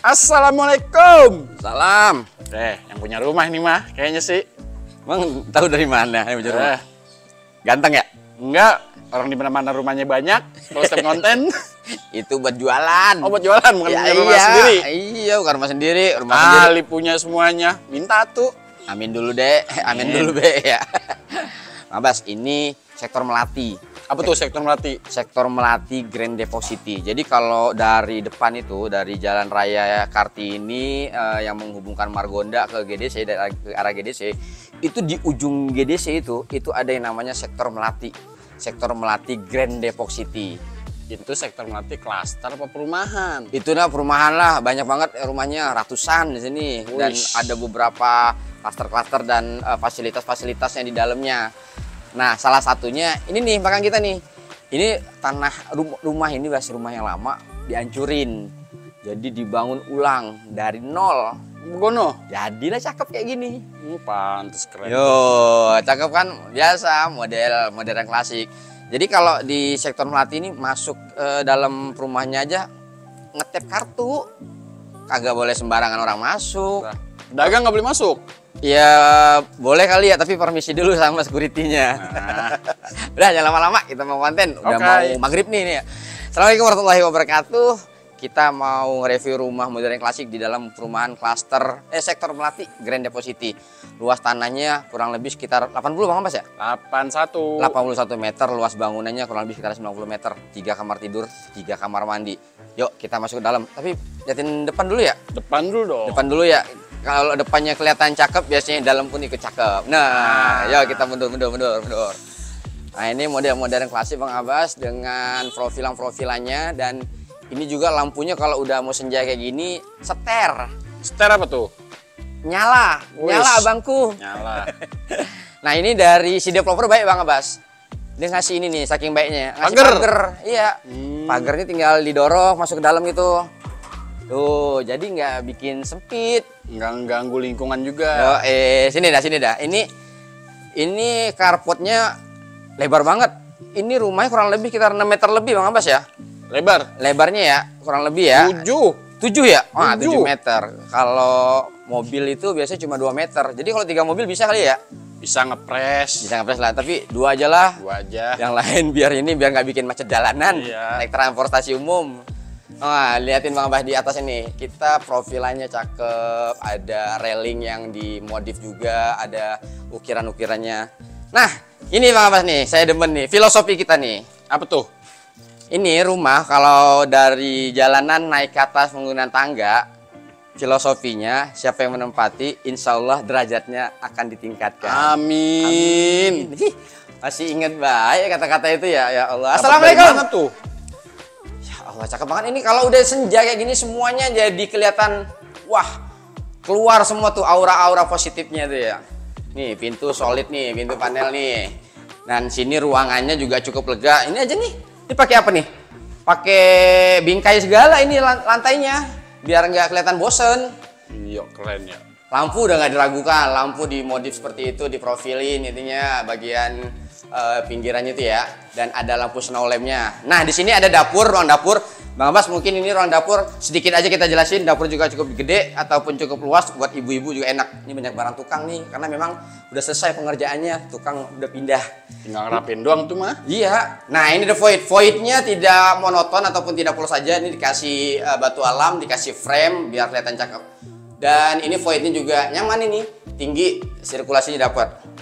Assalamualaikum. Salam. Yang punya rumah ini mah kayaknya sih. Emang tahu dari mana yang punya rumah? Ganteng ya? Enggak, orang di mana-mana rumahnya banyak. Kalau setiap konten Itu buat jualan. buat jualan, bukan Ya, punya rumah sendiri. Iya, bukan rumah sendiri. Rumah sendiri. Ali punya semuanya. Minta tuh. Amin dulu deh. Amin dulu be ya. Nah, Bas, ini sektor Melati. Apa tuh sektor Melati? Sektor Melati Grand Depositi. Jadi kalau dari depan itu, dari Jalan Raya Kartini yang menghubungkan Margonda ke GDC, dari ke arah GDC, itu di ujung GDC itu ada yang namanya sektor Melati. Sektor Melati Grand Depositi. Itu sektor Melati klaster apa perumahan? Itu nah perumahan lah, banyak banget rumahnya, ratusan di sini. Dan ada beberapa klaster-klaster dan fasilitas-fasilitas yang di dalamnya. Nah, salah satunya ini nih belakang kita nih. Ini tanah rumah ini Bas, rumah yang lama dihancurin. Jadi dibangun ulang dari nol. Begono. Jadilah cakep kayak gini. Pantes keren. Yo, cakep kan? Biasa model modern klasik. Jadi kalau di sektor Melati ini masuk dalam rumahnya aja ngetep kartu. Kagak boleh sembarangan orang masuk. Dagang nggak boleh masuk. Ya boleh kali ya, tapi permisi dulu sama security-nya. Udah jangan lama-lama, kita mau konten. Udah mau maghrib nih. Assalamualaikum warahmatullahi wabarakatuh. Kita mau review rumah modern klasik di dalam perumahan klaster sektor Melati Grand Depositi. Luas tanahnya kurang lebih sekitar 80 Bang Ambas ya? 81 meter, luas bangunannya kurang lebih sekitar 90 meter. 3 kamar tidur, 3 kamar mandi. Yuk kita masuk ke dalam. Tapi liatin depan dulu ya? Depan dulu dong. Depan dulu ya. Kalau depannya kelihatan cakep, biasanya dalam pun ikut cakep. Nah, yuk kita mundur. Nah, ini model modern klasik Bang Abbas dengan profilannya, dan ini juga lampunya kalau udah mau senja kayak gini seter. Seter apa tuh? Nyala abangku. Nyala. Nah, ini dari si developer baik Bang Abbas. Dia ngasih ini nih, saking baiknya. Ngasih pagar. Iya. Pagarnya tinggal didorong masuk ke dalam gitu. Tuh, jadi nggak bikin sempit, nggak ganggu lingkungan juga. Sini dah. Ini carportnya lebar banget. Ini rumahnya kurang lebih sekitar 6 meter lebih Bang Abbas ya. Lebarnya ya, kurang lebih ya. 7 ya? Wah, 7 meter. Kalau mobil itu biasanya cuma 2 meter. Jadi kalau 3 mobil bisa kali ya? Bisa ngepres lah, tapi 2 aja lah. 2 aja. Yang lain biar nggak bikin macet jalanan. Iya. Naik transportasi umum. Nah, liatin Bang Abah di atas ini. Kita profilannya cakep, ada railing yang dimodif juga, ada ukiran-ukirannya. Nah, ini Bang Abah nih, saya demen nih, filosofi kita nih. Apa tuh? Ini rumah kalau dari jalanan naik ke atas menggunakan tangga, filosofinya siapa yang menempati, insya Allah derajatnya akan ditingkatkan. Amin. Masih inget baik kata-kata itu ya Allah. Assalamualaikum. Mana tuh? Wah, cakep banget ini. Kalau udah senja kayak gini semuanya jadi kelihatan, wah, keluar semua tuh aura-aura positifnya tuh ya. Nih pintu solid nih, pintu panel nih. Dan sini ruangannya juga cukup lega. Ini aja nih, ini pakai apa nih? Pakai bingkai segala ini lantainya, biar nggak kelihatan bosen. Iya, keren ya. Lampu udah nggak diragukan, lampu dimodif seperti itu, diprofilin intinya bagian pinggirannya itu ya, dan ada lampu snow lampnya. Nah, di sini ada dapur, ruang dapur. Bang Abbas, mungkin ini ruang dapur sedikit aja kita jelasin. Dapur juga cukup gede ataupun cukup luas, buat ibu-ibu juga enak. Ini banyak barang tukang nih, karena memang udah selesai pengerjaannya, tukang udah pindah. Tinggal ngerapin doang tuh mah. Iya. Nah, ini the void-nya tidak monoton ataupun tidak polos saja. Ini dikasih batu alam, dikasih frame biar kelihatan cakep. Dan ini voidnya juga nyaman ini, tinggi, sirkulasinya dapat.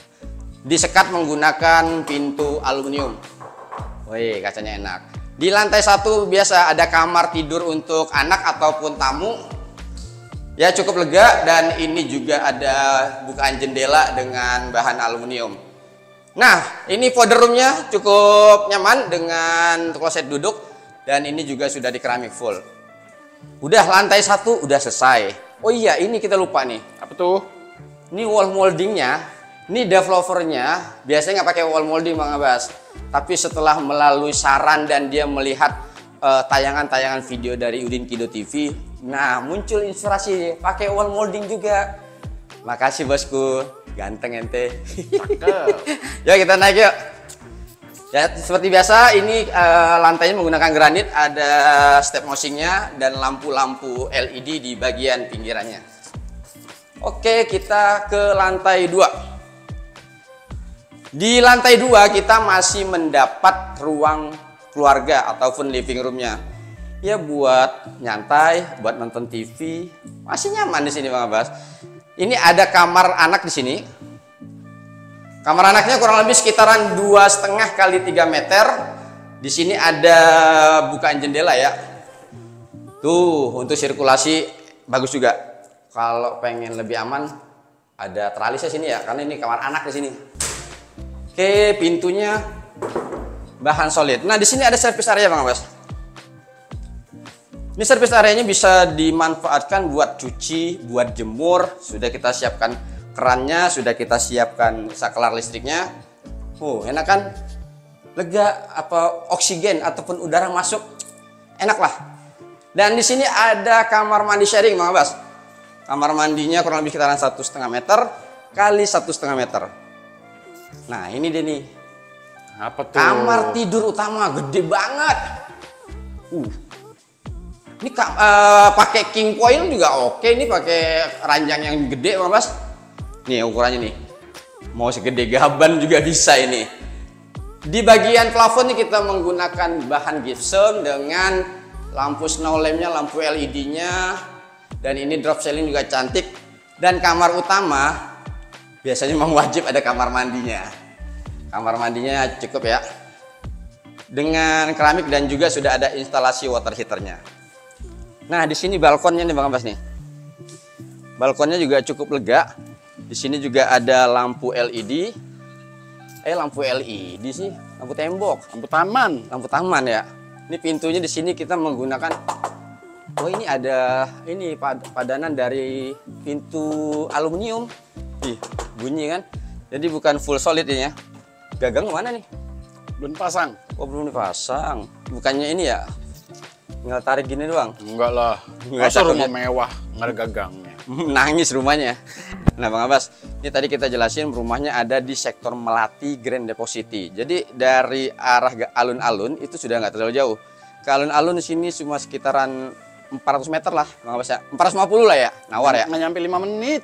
Disekat menggunakan pintu aluminium. Wih, kacanya enak. Di lantai 1 biasa ada kamar tidur untuk anak ataupun tamu. Ya cukup lega, dan ini juga ada bukaan jendela dengan bahan aluminium. Nah, ini powder roomnya cukup nyaman dengan kloset duduk, dan ini juga sudah di keramik full. Udah lantai 1 udah selesai. Oh iya, ini kita lupa nih. Apa tuh? Ini wall moldingnya, ini developernya biasanya nggak pakai wall molding Bang Abbas. Tapi setelah melalui saran dan dia melihat tayangan-tayangan video dari Udin Kido TV, nah muncul inspirasi pakai wall molding juga. Makasih bosku, ganteng ente. Yuk kita naik yuk. Ya seperti biasa ini lantainya menggunakan granit, ada step motionnya dan lampu-lampu LED di bagian pinggirannya. Oke, kita ke lantai 2. Di lantai 2 kita masih mendapat ruang keluarga ataupun living roomnya. Ya buat nyantai, buat nonton TV, masih nyaman di sini Bang Abbas. Ini ada kamar anak di sini. Kamar anaknya kurang lebih sekitaran 2,5 kali 3 meter. Di sini ada bukaan jendela ya. Tuh, untuk sirkulasi bagus juga. Kalau pengen lebih aman, ada tralisnya sini ya, karena ini kamar anak di sini. Oke, pintunya bahan solid. Nah, di sini ada service area Bang Abbas. Ini service areanya bisa dimanfaatkan buat cuci, buat jemur. Sudah kita siapkan kerannya, sudah kita siapkan saklar listriknya. Enak kan? Lega, apa oksigen ataupun udara masuk, enak lah. Dan di sini ada kamar mandi sharing Bang Abbas. Kamar mandinya kurang lebih sekitaran 1,5 meter kali 1,5 meter. Nah, ini dia nih. Apa tuh? Kamar tidur utama gede banget. Ini pakai king coil juga oke. Ini pakai ranjang yang gede Bang Bas. Nih ukurannya nih. Mau segede gaban juga bisa ini. Di bagian plafon nih kita menggunakan bahan gypsum dengan lampu snow lampnya, lampu LED-nya, dan ini drop ceiling juga cantik. Dan kamar utama biasanya memang wajib ada kamar mandinya. Kamar mandinya cukup ya, dengan keramik dan juga sudah ada instalasi water heaternya. Nah di sini balkonnya nih Bang Abbas nih. Balkonnya juga cukup lega. Di sini juga ada lampu LED. Lampu LED sih, lampu tembok, lampu taman ya. Ini pintunya di sini kita menggunakan. Oh ini ada ini padanan dari pintu aluminium. Ih bunyi kan? Jadi bukan full solid ini ya. Gagang mana nih? Belum pasang. Oh belum dipasang. Bukannya ini ya? Tinggal tarik gini doang. Enggak lah. Masa rumah mewah nggak ada gagangnya. Nangis rumahnya. Nah Bang Abbas, ini tadi kita jelasin rumahnya ada di sektor Melati Grand Depositi. Jadi dari arah alun-alun itu sudah nggak terlalu jauh. Ke alun-alun di sini cuma sekitaran 400 meter lah Bang Abbas ya. 450 lah ya, nawar ya. Nggak nyampe 5 menit.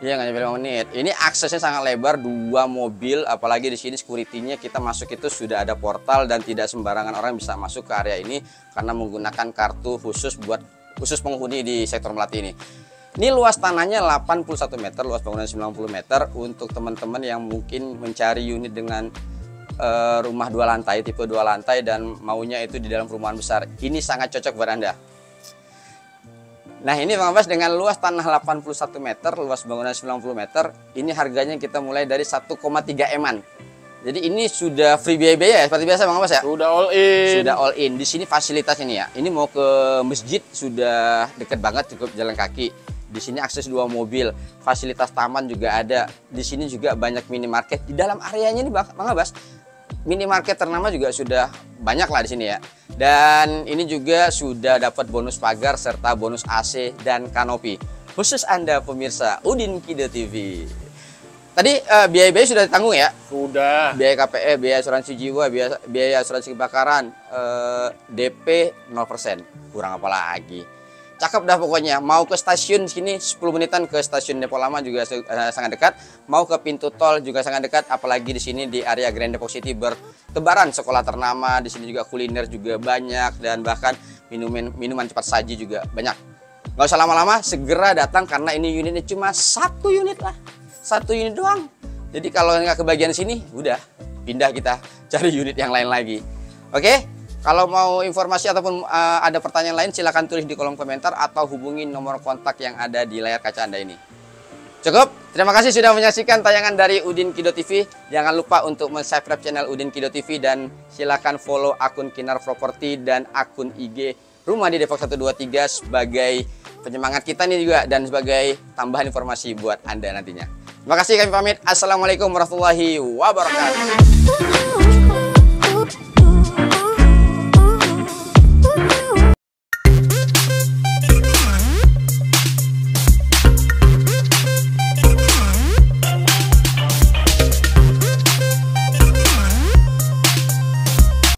Iya nggak nyampe 5 menit. Ini aksesnya sangat lebar, 2 mobil, apalagi di sini security-nya kita masuk itu sudah ada portal dan tidak sembarangan orang bisa masuk ke area ini karena menggunakan kartu khusus penghuni di sektor Melati ini. Ini luas tanahnya 81 meter, luas bangunan 90 meter untuk teman-teman yang mungkin mencari unit dengan rumah 2 lantai, tipe 2 lantai dan maunya itu di dalam perumahan besar. Ini sangat cocok buat Anda. Nah ini Bang Abbas dengan luas tanah 81 meter, luas bangunan 90 meter, ini harganya kita mulai dari 1,3 M-an. Jadi ini sudah free biaya ya, seperti biasa Bang Abbas ya? Sudah all in. Sudah all in. Di sini fasilitas ini ya. Ini mau ke masjid sudah deket banget, cukup jalan kaki. Di sini akses 2 mobil, fasilitas taman juga ada. Di sini juga banyak minimarket. Di dalam areanya ini Bang Abbas, minimarket ternama juga sudah banyak lah di sini ya. Dan ini juga sudah dapat bonus pagar serta bonus AC dan kanopi. Khusus Anda pemirsa Udin Kido TV. Tadi biaya-biaya sudah ditanggung ya? Sudah. Biaya KPE, biaya asuransi jiwa, biaya asuransi kebakaran, DP 0%. Kurang apa lagi? Cakep dah pokoknya. Mau ke stasiun sini 10 menitan ke stasiun Depo Lama juga sangat dekat. Mau ke pintu tol juga sangat dekat. Apalagi di sini di area Grand Depok City bertebaran sekolah ternama. Di sini juga kuliner juga banyak dan bahkan minuman cepat saji juga banyak. Nggak usah lama-lama, segera datang karena ini unitnya cuma 1 unit lah. 1 unit doang. Jadi kalau nggak kebagian sini, udah pindah kita cari unit yang lain lagi. Oke? Kalau mau informasi ataupun ada pertanyaan lain, silahkan tulis di kolom komentar atau hubungi nomor kontak yang ada di layar kaca Anda ini. Cukup, terima kasih sudah menyaksikan tayangan dari Udin Kido TV. Jangan lupa untuk subscribe channel Udin Kido TV dan silahkan follow akun Kinar Property dan akun IG Rumah di Depok 123 sebagai penyemangat kita nih juga dan sebagai tambahan informasi buat Anda nantinya. Terima kasih, kami pamit. Assalamualaikum warahmatullahi wabarakatuh.